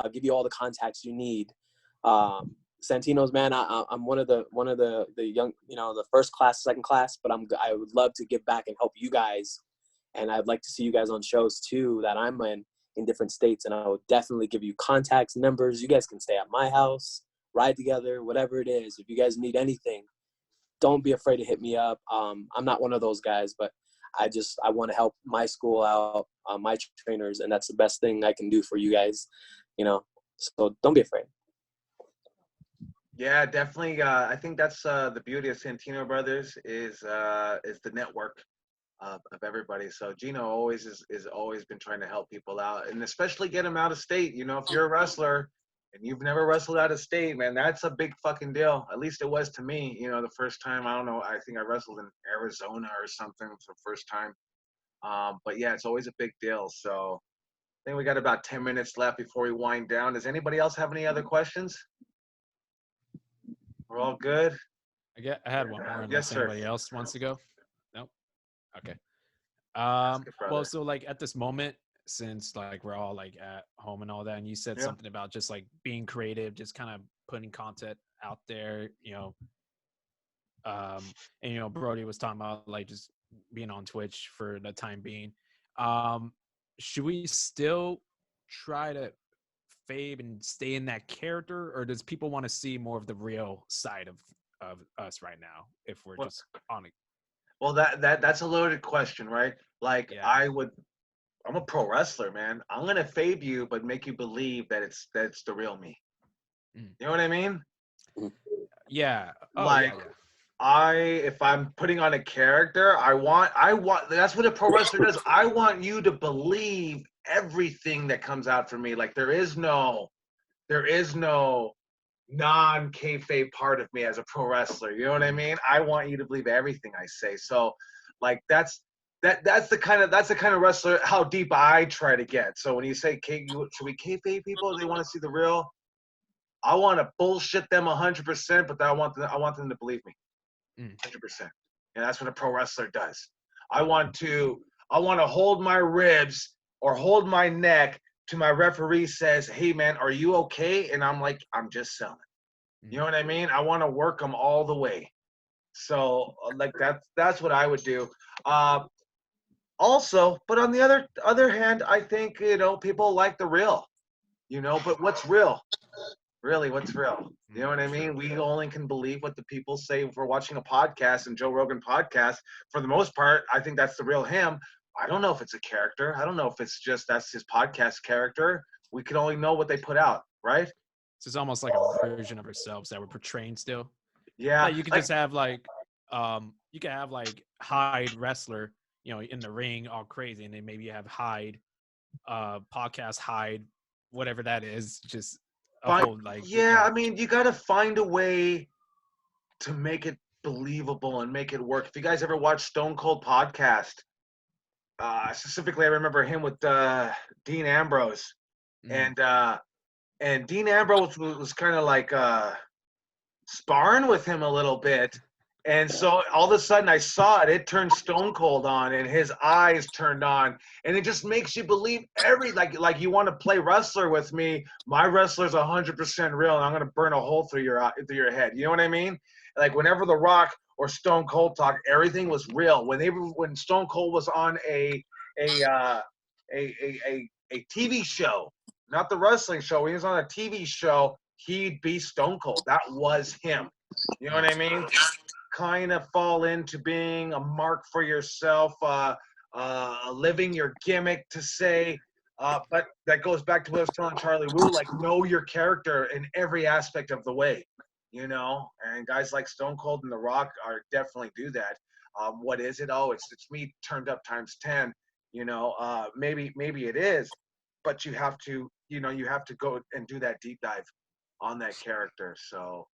I'll give you all the contacts you need. Santino's, man, I'm one of the young, the first class, second class, but I would love to give back and help you guys. And I'd like to see you guys on shows too that I'm in different states. And I would definitely give you contacts, numbers. You guys can stay at my house, ride together, whatever it is. If you guys need anything, don't be afraid to hit me up. I'm not one of those guys, but I want to help my school out, my trainers, and that's the best thing I can do for you guys, so don't be afraid. Yeah, definitely. I think that's the beauty of Santino Brothers is the network of everybody. So Gino always is always been trying to help people out, and especially get them out of state. If you're a wrestler and you've never wrestled out of state, man, that's a big fucking deal. At least it was to me. The first time, I don't know, I think I wrestled in Arizona or something for the first time. But yeah, it's always a big deal. So I think we got about 10 minutes left before we wind down. Does anybody else have any other questions? We're all good? I had one more unless Yes, anybody sir. else wants to go. Nope. Okay. Good, Well, so like at this moment, since like we're all like at home and all that, and you said Yeah. something about just like being creative, just kind of putting content out there, and Brody was talking about like just being on Twitch for the time being. Should we still try to fade and stay in that character, or does people want to see more of the real side of us right now if we're just on it? Well, that's a loaded question, right? Like Yeah. I'm a pro wrestler, man. I'm gonna fade you, but make you believe that it's the real me. Mm. You know what I mean? Yeah. Oh, Like, yeah. if I'm putting on a character, I want. That's what a pro wrestler does. I want you to believe everything that comes out from me. Like there is no non-kayfabe part of me as a pro wrestler. You know what I mean? I want you to believe everything I say. So, like that's the kind of wrestler how deep I try to get. So when you say should we kayfabe people? They want to see the real. I want to bullshit them 100%, but I want them to believe me 100%. And that's what a pro wrestler does. I want to hold my ribs or hold my neck to my referee says, "Hey man, are you okay?" And I'm like, "I'm just selling." You know what I mean? I want to work them all the way. So like that's what I would do. Also, but on the other hand, I think people like the real. But what's real? Really, what's real? You know what I mean? We only can believe what the people say if we're watching a podcast and Joe Rogan podcast. For the most part, I think that's the real him. I don't know if it's a character. I don't know if it's just that's his podcast character. We can only know what they put out, right? So it's almost like a version of ourselves that we're portraying still. Yeah. Like you could just have like you could have like Hyde wrestler, in the ring all crazy, and then maybe you have Hyde podcast Hyde, whatever that is, just whole like I mean, you got to find a way to make it believable and make it work. If you guys ever watch Stone Cold podcast, specifically, I remember him with Dean Ambrose, and Dean Ambrose was kind of like sparring with him a little bit. And so all of a sudden I saw it turned Stone Cold on and his eyes turned on, and it just makes you believe like you want to play wrestler with me. My wrestler's 100% real, and I'm going to burn a hole through your head. You know what I mean? Like whenever The Rock or Stone Cold talk, everything was real. When Stone Cold was on a TV show, not the wrestling show, when he was on a TV show, he'd be Stone Cold. That was him. You know what I mean? Kind of fall into being a mark for yourself, living your gimmick to say, but that goes back to what I was telling Charlie Wu, like know your character in every aspect of the way, and guys like Stone Cold and The Rock are definitely do that. What is it? Oh, it's me turned up times 10, maybe it is, but you have to go and do that deep dive on that character. So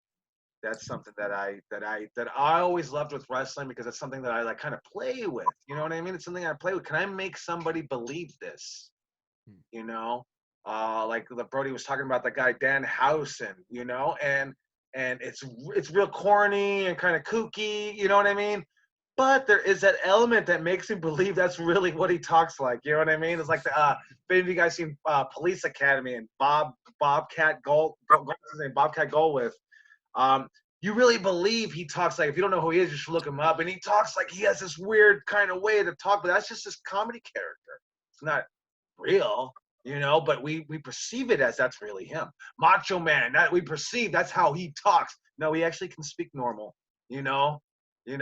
that's something that I always loved with wrestling, because it's something that I like kind of play with. You know what I mean? It's something I play with. Can I make somebody believe this? Like the Brody was talking about the guy Dan Housen, and it's real corny and kind of kooky. You know what I mean? But there is that element that makes you believe that's really what he talks like. You know what I mean? It's like the if any of you guys seen Police Academy and Bobcat what's his name? Bobcat Goldthwait. Um, you really believe he talks like, if you don't know who he is, you should look him up. And he talks like he has this weird kind of way to talk, but that's just his comedy character. It's not real, you know, but we perceive it as that's really him. Macho Man, that we perceive that's how he talks. No, he actually can speak normal, you know. He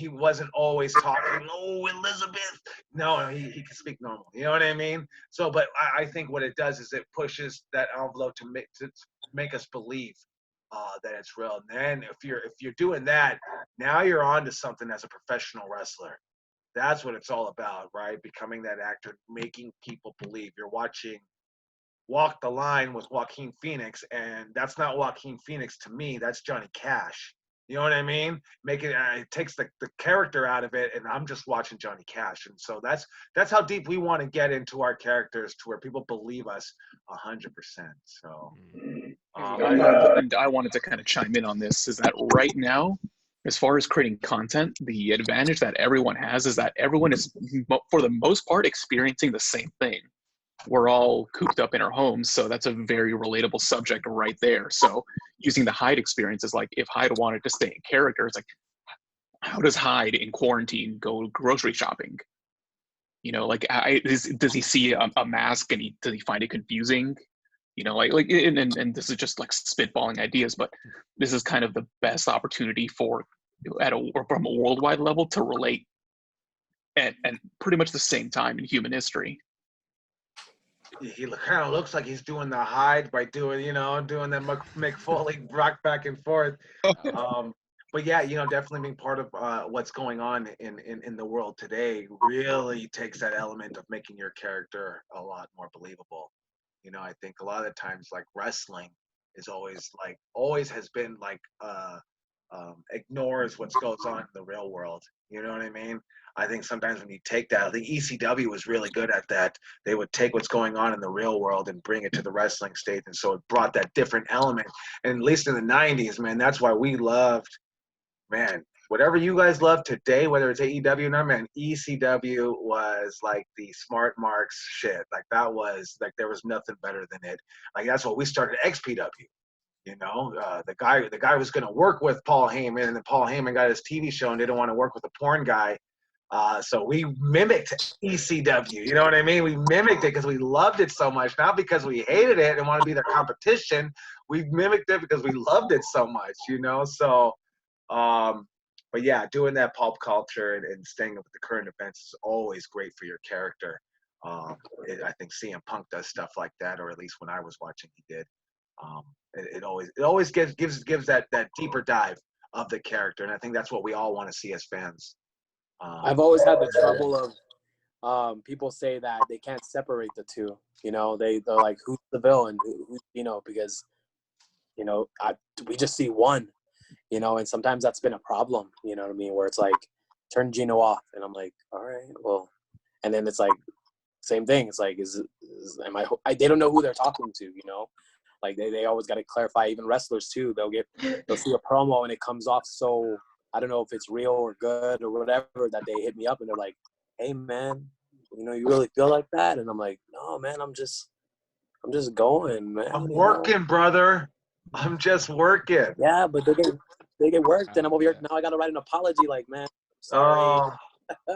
wasn't always talking, oh, Elizabeth. No, he can speak normal. You know what I mean? So, but I think what it does is it pushes that envelope to make us believe that it's real. And then if you're doing that, now you're on to something as a professional wrestler. That's what it's all about, right? Becoming that actor, making people believe. You're watching Walk the Line with Joaquin Phoenix, and that's not Joaquin Phoenix to me. That's Johnny Cash. You know what I mean? It takes the character out of it, and I'm just watching Johnny Cash. And so that's how deep we want to get into our characters, to where people believe us 100%. So, I wanted to kind of chime in on this. Is that right now, as far as creating content, the advantage that everyone has is that everyone is, for the most part, experiencing the same thing. We're all cooped up in our homes, so that's a very relatable subject right there. So using the Hyde experience is like, if Hyde wanted to stay in character, it's like, how does Hyde in quarantine go grocery shopping? You know, like, does he see a mask and does he find it confusing? You know, and this is just like spitballing ideas, but this is kind of the best opportunity from a worldwide level to relate at pretty much the same time in human history. He kind of looks like he's doing the Hyde by doing that Mick Foley rock back and forth. But yeah, definitely being part of what's going on in the world today really takes that element of making your character a lot more believable. I think a lot of the times, like, wrestling is always has been like ignores what goes on in the real world. You know what I mean? I think sometimes when you take that, I think ECW was really good at that. They would take what's going on in the real world and bring it to the wrestling stage, and so it brought that different element. And at least in the 90s, man, that's why we loved, man, whatever you guys love today, whether it's AEW or not, man, ECW was like the smart marks shit. Like, that was like, there was nothing better than it. Like, that's what we started XPW. The guy was going to work with Paul Heyman, and then Paul Heyman got his TV show and didn't want to work with a porn guy. So we mimicked ECW. You know what I mean? We mimicked it because we loved it so much, not because we hated it and want to be their competition. We mimicked it because we loved it so much, So, but yeah, doing that pulp culture and staying up with the current events is always great for your character. I think CM Punk does stuff like that, or at least when I was watching, he did. It always gives that deeper dive of the character, and I think that's what we all want to see as fans. I've always had the trouble of people say that they can't separate the two. They're like, who's the villain? Who because we just see one. And sometimes that's been a problem. You know what I mean? Where it's like, turn Gino off, and I'm like, all right, well, and then it's like, same thing. It's like, they don't know who they're talking to. Like they always got to clarify. Even wrestlers too, they'll see a promo and it comes off so, I don't know if it's real or good or whatever, that they hit me up and they're like, hey man, you really feel like that? And I'm like, no man, I'm just going, man. I'm working, brother. I'm just working. Yeah, but they get worked, and I'm over here now. I got to write an apology, like, man, sorry.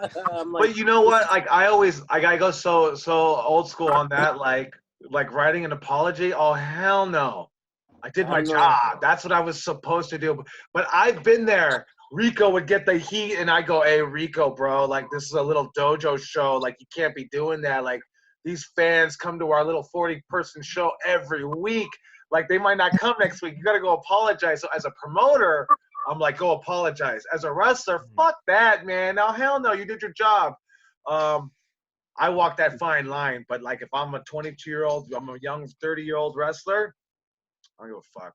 I'm like, but you know what? Like, I go so old school on that. Like writing an apology. Oh, hell no. I did my job. That's what I was supposed to do. But I've been there. Rico would get the heat, and I go, hey, Rico, bro, like, this is a little dojo show. Like, you can't be doing that. Like, these fans come to our little 40-person show every week. Like, they might not come next week. You got to go apologize. So as a promoter, I'm like, go apologize. As a wrestler, fuck that, man. Now, hell no, you did your job. I walk that fine line. But, like, if I'm a 22-year-old, I'm a young 30-year-old wrestler, I don't give a fuck.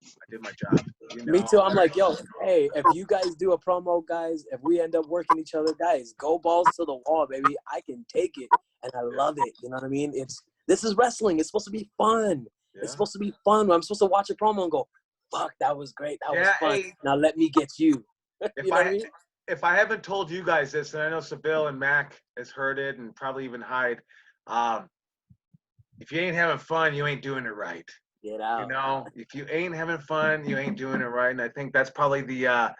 I did my job. Me too. I'm like, yo, hey, if you guys do a promo, guys, if we end up working each other, guys, go balls to the wall, baby. I can take it, and I love it. You know what I mean? This is wrestling. It's supposed to be fun. Yeah. It's supposed to be fun. I'm supposed to watch a promo and go, fuck, that was great. That was fun. Hey, now let me get you. If if I haven't told you guys this, and I know Seville and Mac has heard it, and probably even Hyde, if you ain't having fun, you ain't doing it right. Get out. You know, if you ain't having fun, you ain't doing it right. And I think that's probably the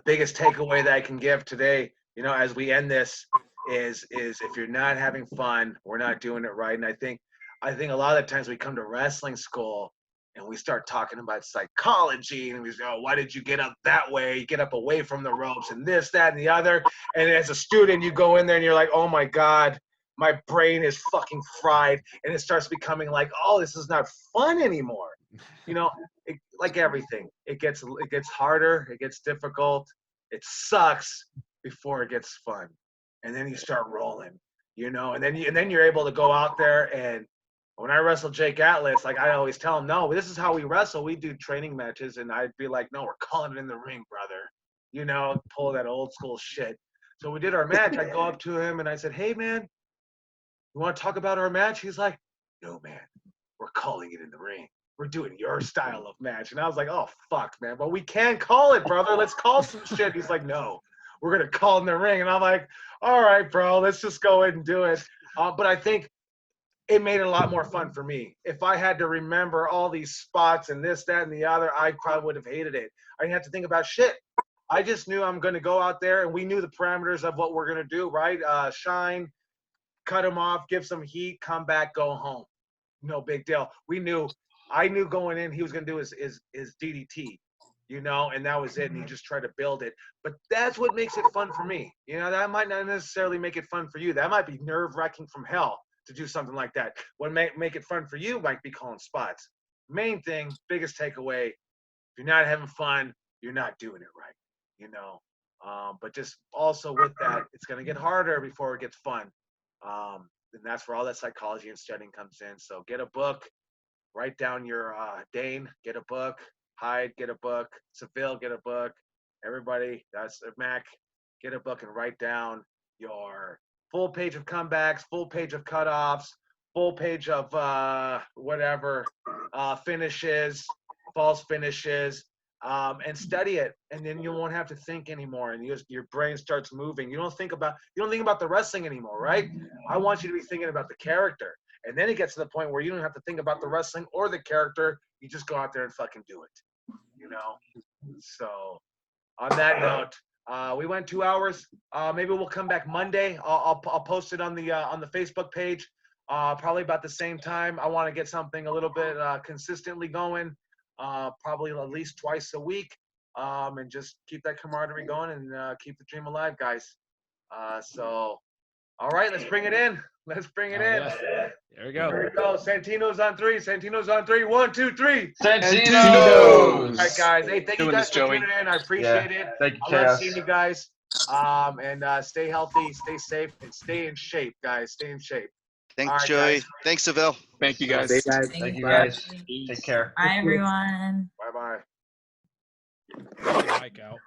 biggest takeaway that I can give today. You know, as we end this, is if you're not having fun, we're not doing it right. And I think a lot of the times we come to wrestling school and we start talking about psychology, and we say, oh, why did you get up that way? You get up away from the ropes and this, that, and the other. And as a student, you go in there and you're like, oh my God, my brain is fucking fried. And it starts becoming like, oh, this is not fun anymore. You know, like everything, it gets harder, it gets difficult, it sucks before it gets fun. And then you start rolling, you know, and then you're able to go out there. And when I wrestle Jake Atlas, like I always tell him, no, this is how we wrestle. We do training matches. And I'd be like, no, we're calling it in the ring, brother. You know, pull that old school shit. So we did our match. I go up to him and I said, hey, man, you want to talk about our match? He's like, no, man, we're calling it in the ring. We're doing your style of match. And I was like, oh, fuck, man. But we can call it, brother. Let's call some shit. He's like, no, we're going to call in the ring. And I'm like, all right, bro, let's just go ahead and do it. But I think it made it a lot more fun for me. If I had to remember all these spots and this, that, and the other, I probably would have hated it. I didn't have to think about shit. I just knew I'm going to go out there, and we knew the parameters of what we're going to do, right? Shine, cut him off, give some heat, come back, go home. No big deal. I knew going in he was going to do his DDT, you know, and that was it. And he just tried to build it. But that's what makes it fun for me. You know, that might not necessarily make it fun for you. That might be nerve-wracking from hell to do something like that. What make it fun for you might be calling spots. Main thing, biggest takeaway, if you're not having fun, you're not doing it right, you know. But just also with that, it's going to get harder before it gets fun. And that's where all that psychology and studying comes in. So get a book, write down your Dane, get a book, Hyde, get a book, Seville, get a book, everybody, that's Mac, get a book and write down your full page of comebacks, full page of cutoffs, full page of finishes, false finishes, and study it, and then you won't have to think anymore, and your brain starts moving. You don't think about the wrestling anymore, right? I want you to be thinking about the character, and then it gets to the point where you don't have to think about the wrestling or the character. You just go out there and fucking do it, you know. So, on that note, we went 2 hours. Maybe we'll come back Monday. I'll post it on the Facebook page. Probably about the same time. I want to get something a little bit consistently going. Probably at least twice a week, and just keep that camaraderie going and keep the dream alive, guys. So, all right, let's bring it in. Let's bring it in. Yeah. There we go. Here we go. Santino's on three. Santino's on three. 1, 2, 3. Santino! All right, guys. Hey, thank you guys for tuning in. I appreciate it. Thank you, I love Chaos. seeing you guys. And stay healthy, stay safe, and stay in shape, guys. Stay in shape. Thanks, All right, Joey. guys. Thanks, Seville. Thank you guys. Thank you, guys. Take care. Bye, everyone. Bye-bye. Mic out.